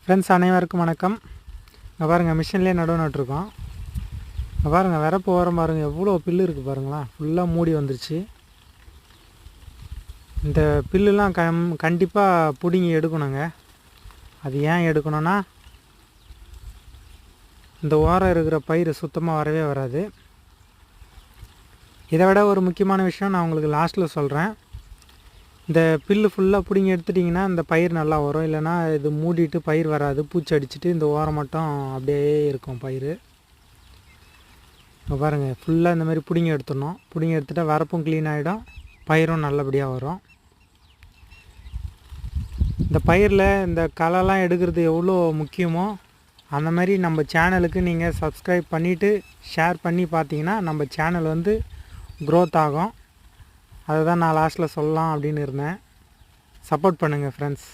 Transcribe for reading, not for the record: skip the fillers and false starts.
Friends அனைவருக்கும் வணக்கம். இங்கே பாருங்கள், மிஷின்லேயே நடவு நட்டுருக்கோம். இங்கே பாருங்கள், வரப்பு ஓரம் பாருங்கள், எவ்வளோ புல்லு இருக்குது பாருங்களேன். ஃபுல்லாக மூடி வந்துருச்சு. இந்த புல்லுலாம் கண்டிப்பாக பிடுங்கி எடுக்கணுங்க. அது ஏன் எடுக்கணும்னா, இந்த ஓரம் இருக்கிற பயிர் சுத்தமாக வரவே வராது. இதை விட ஒரு முக்கியமான விஷயம் நான் உங்களுக்கு லாஸ்ட்டில் சொல்கிறேன். இந்த புல்லு ஃபுல்லாக பிடுங்கி எடுத்துட்டிங்கன்னா இந்த பயிர் நல்லா வரும். இல்லைனா இது மூடிட்டு பயிர் வராது, பூச்சி அடிச்சுட்டு இந்த ஓரம் மட்டும் அப்படியே இருக்கும் பயிர். இங்கே பாருங்கள், ஃபுல்லாக இந்த மாதிரி பிடுங்கி எடுத்துடணும். பிடுங்கி எடுத்துட்டால் வரப்பும் க்ளீன் ஆகிடும், பயிரும் நல்லபடியாக வரும். இந்த பயிரில் இந்த களைலாம் எடுக்கிறது எவ்வளோ முக்கியமோ அந்த மாதிரி நம்ம சேனலுக்கு நீங்கள் சப்ஸ்கிரைப் பண்ணிவிட்டு ஷேர் பண்ணி பார்த்தீங்கன்னா நம்ம சேனல் வந்து க்ரோத் ஆகும். அதை தான் நான் லாஸ்ட்டில் சொல்லலாம் அப்படின்னு இருந்தேன். சப்போர்ட் பண்ணுங்கள் ஃப்ரெண்ட்ஸ்.